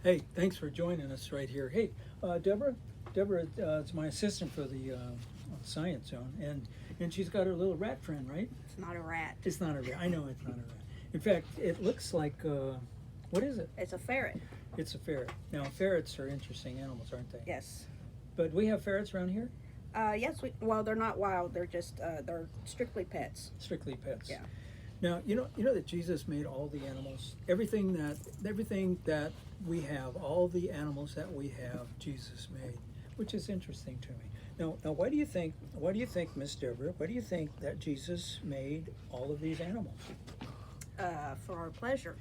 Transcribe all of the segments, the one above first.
Hey, thanks for joining us right here. Hey, Deborah. Deborah is my assistant for the Science Zone, and she's got her little rat friend, right? It's not a rat. It's not a rat. I know it's not a rat. In fact, it looks like what is it? It's a ferret. It's a ferret. Now, ferrets are interesting animals, aren't they? Yes. But we have ferrets around here. Yes. Well, they're not wild. They're just they're strictly pets. Strictly pets. Yeah. Now, you know that Jesus made all the animals, everything that we have, all the animals that we have, Jesus made, which is interesting to me. Now, why do you think, Miss Deborah, why do you think that Jesus made all of these animals? For our pleasure.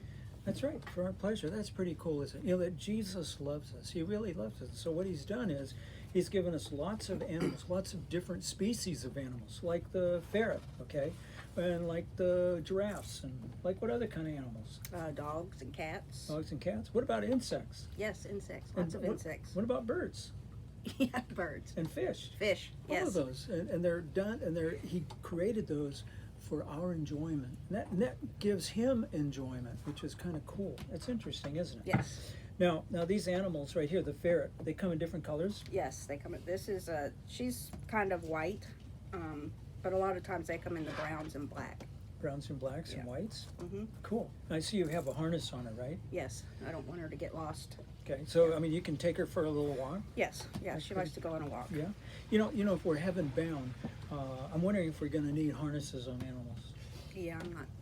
That's right, for our pleasure. That's pretty cool, isn't it? You know that Jesus loves us. He really loves us. So what he's done is he's given us lots of animals, lots of different species of animals, like the ferret, okay? And like the giraffes, and like what other kind of animals? Dogs and cats. Dogs and cats. What about insects? Yes, insects. Lots of insects. What about birds? Yeah, birds. And fish? Fish. All Yes. of those, and they're done, and he created those for our enjoyment. And that gives him enjoyment, which is kind of cool. That's interesting, isn't it? Yes. Now these animals right here, the ferret, they come in different colors. Yes, they come. This is she's kind of white, but a lot of times they come in the browns and black. Browns and blacks and whites. Mm-hmm. Cool. I see you have a harness on her, right? Yes. I don't want her to get lost. Okay. So I mean, you can take her for a little walk. Yes. Yeah. That's She likes to go on a walk. Yeah. You know, if we're heaven bound, I'm wondering if we're going to need harnesses on animals. Yeah.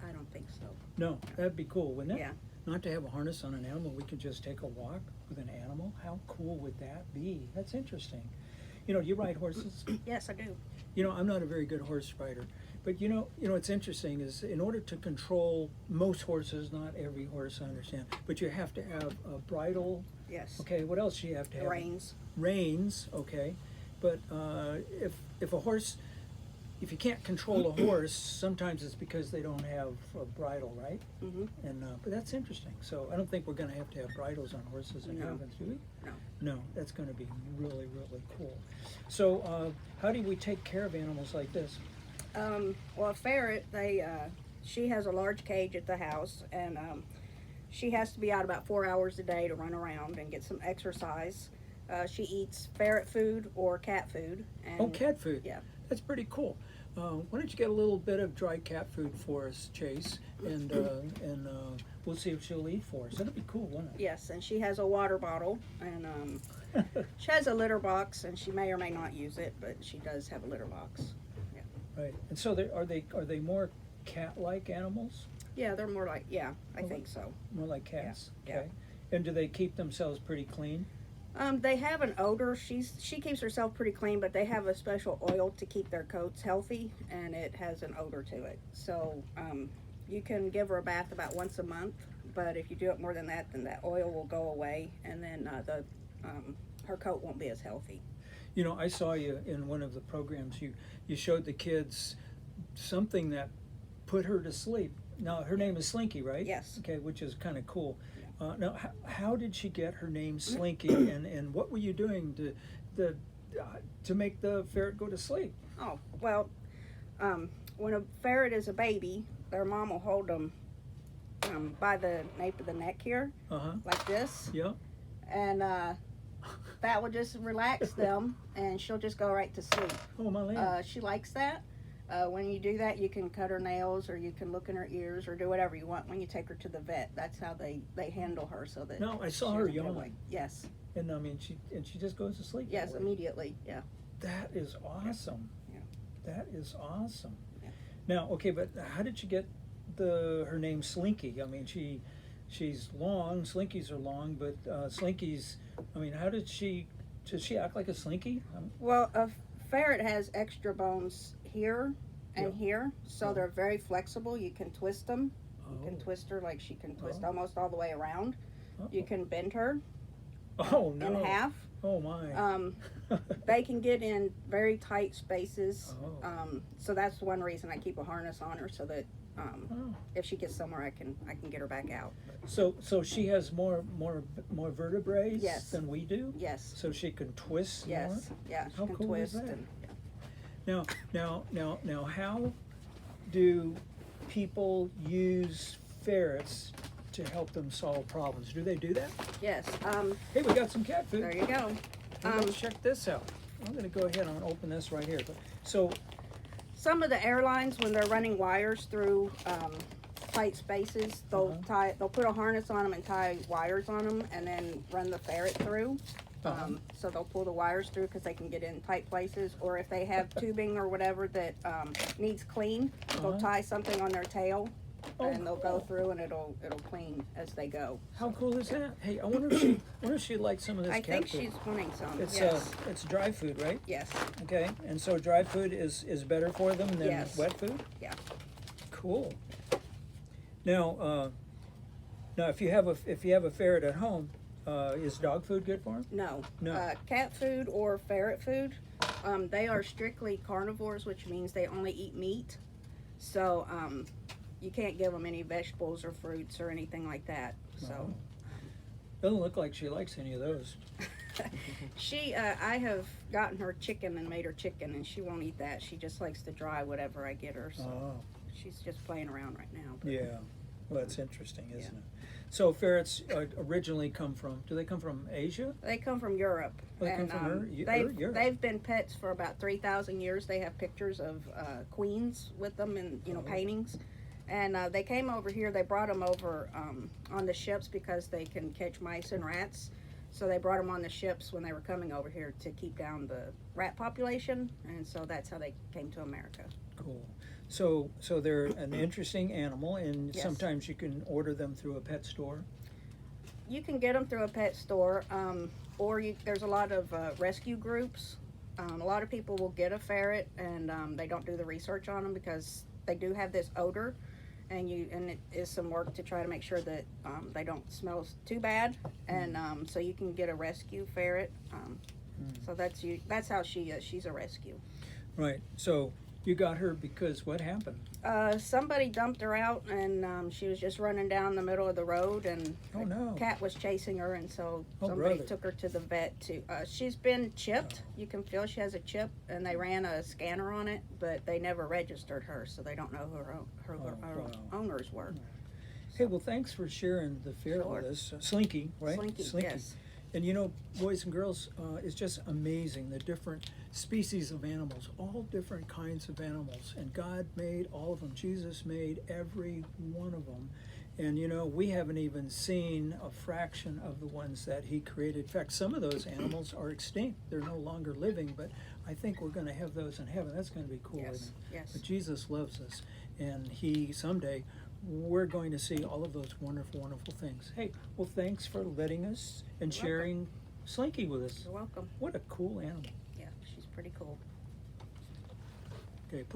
I don't think so. No, that'd be cool, wouldn't it? Yeah. Not to have a harness on an animal, we could just take a walk with an animal. How cool would that be? That's interesting. You know, you ride horses? Yes, I do. You know, I'm not a very good horse rider, but you know, what's interesting is in order to control most horses, not every horse, I understand, but you have to have a bridle. Yes. Okay, what else do you have to have? Reins. Reins, okay. But if a horse, if you can't control a horse, sometimes it's because they don't have a bridle, right? Mm-hmm. And but that's interesting. So I don't think we're going to have bridles on horses in No. heaven, do we? No. No, that's going to be really, really cool. So how do we take care of animals like this? Well, a ferret, she has a large cage at the house, and she has to be out about 4 hours a day to run around and get some exercise. She eats ferret food or cat food. And, Oh, cat food. Yeah. That's pretty cool. Why don't you get a little bit of dry cat food for us, Chase, and we'll see if she'll eat for us. That'd be cool, wouldn't it? Yes, and she has a water bottle, and she has a litter box, and she may or may not use it, but she does have a litter box. Right. And so are they more cat-like animals? Yeah, they're more like, I think so. More like cats. Yeah. Okay. And do they keep themselves pretty clean? They have an odor. She keeps herself pretty clean, but they have a special oil to keep their coats healthy, and it has an odor to it. So you can give her a bath about once a month, but if you do it more than that, then that oil will go away, and then her coat won't be as healthy. You know, I saw you in one of the programs. You showed the kids something that put her to sleep. Now, her name is Slinky, right? Yes. Okay, which is kind of cool. Now, how did she get her name Slinky, and what were you doing to make the ferret go to sleep? Oh, well, when a ferret is a baby, their mom will hold them by the nape of the neck here, like this. Yeah. And that will just relax them, and she'll just go right to sleep. Oh, my land. She likes that. When you do that, you can cut her nails, or you can look in her ears, or do whatever you want when you take her to the vet. That's how they handle her, so that. No, I saw she her doesn't get away. yawning. Yes. And I mean, she just goes to sleep. Yes, that way. immediately. Yeah. That is awesome. Yeah. That is awesome. Yeah. Now, okay, but how did she get her name Slinky? I mean, she's long. Slinkies are long, but Slinkies. I mean, how does she act like a Slinky? Well, a ferret has extra bones here and here, so they're very flexible. You can twist them. You can twist her like she can twist almost all the way around. You can bend her in half. Oh my. They can get in very tight spaces. So that's one reason I keep a harness on her, so that if she gets somewhere, I can get her back out. So she has more vertebrae Yes. than we do. Yes. So she can twist Yes. more. Yeah. She How can cool twist is that? and. Now, how do people use ferrets to help them solve problems. Do they do that? Yes. Hey, we got some cat food. There you go. Let's check this out. I'm going to go ahead and open this right here. So, Some of the airlines, when they're running wires through tight spaces, they'll put a harness on them and tie wires on them, and then run the ferret through. So they'll pull the wires through because they can get in tight places. Or if they have tubing or whatever that needs clean, they'll tie something on their tail, and they'll go through, and it'll clean as they go. How cool is that? Hey, I wonder if she likes some of this I cat think food. she's wanting some. It's yes. It's dry food, right? Yes. Okay, and so dry food is better for them than Yes. wet food? Yeah. Cool. Now, if you have a ferret at home, is dog food good for him? No. No. Cat food or ferret food, they are strictly carnivores, which means they only eat meat. So you can't give them any vegetables or fruits or anything like that. So Doesn't look like she likes any of those. I have gotten her chicken and made her chicken, and she won't eat that. She just likes to dry whatever I get her. So she's just playing around right now. But, Yeah. Well, that's interesting, isn't it? So ferrets originally do they come from Asia? They come from Europe. Oh, they come from Europe. They've been pets for about 3,000 years. They have pictures of queens with them and paintings. And they came over here. They brought them over on the ships because they can catch mice and rats. So they brought them on the ships when they were coming over here to keep down the rat population. And so that's how they came to America. Cool. So they're an interesting animal, and Yes. sometimes you can order them through a pet store. You can get them through a pet store, or there's a lot of rescue groups. A lot of people will get a ferret, and they don't do the research on them because they do have this odor, and it is some work to try to make sure that they don't smell too bad. And so you can get a rescue ferret. So that's how she is. She's a rescue. Right. So you got her because what happened? Somebody dumped her out, and she was just running down the middle of the road, and no. a cat was chasing her, and so Oh, somebody brother. took her to the vet. She's been chipped. You can feel she has a chip, and they ran a scanner on it, but they never registered her, so they don't know who her wow. owners were. Hey, well, thanks for sharing the ferret with us. Slinky, right? Slinky, yes. And boys and girls, it's just amazing the different species of animals, all different kinds of animals. And God made all of them. Jesus made every one of them. And we haven't even seen a fraction of the ones that He created. In fact, some of those animals are extinct. They're no longer living, but I think we're going to have those in heaven. That's going to be cool. Yes, Isn't it? yes. But Jesus loves us, and someday we're going to see all of those wonderful, wonderful things. Hey, well, thanks for letting us and You're sharing Slinky with us. You're welcome. What a cool animal. Yeah, she's pretty cool. Okay, put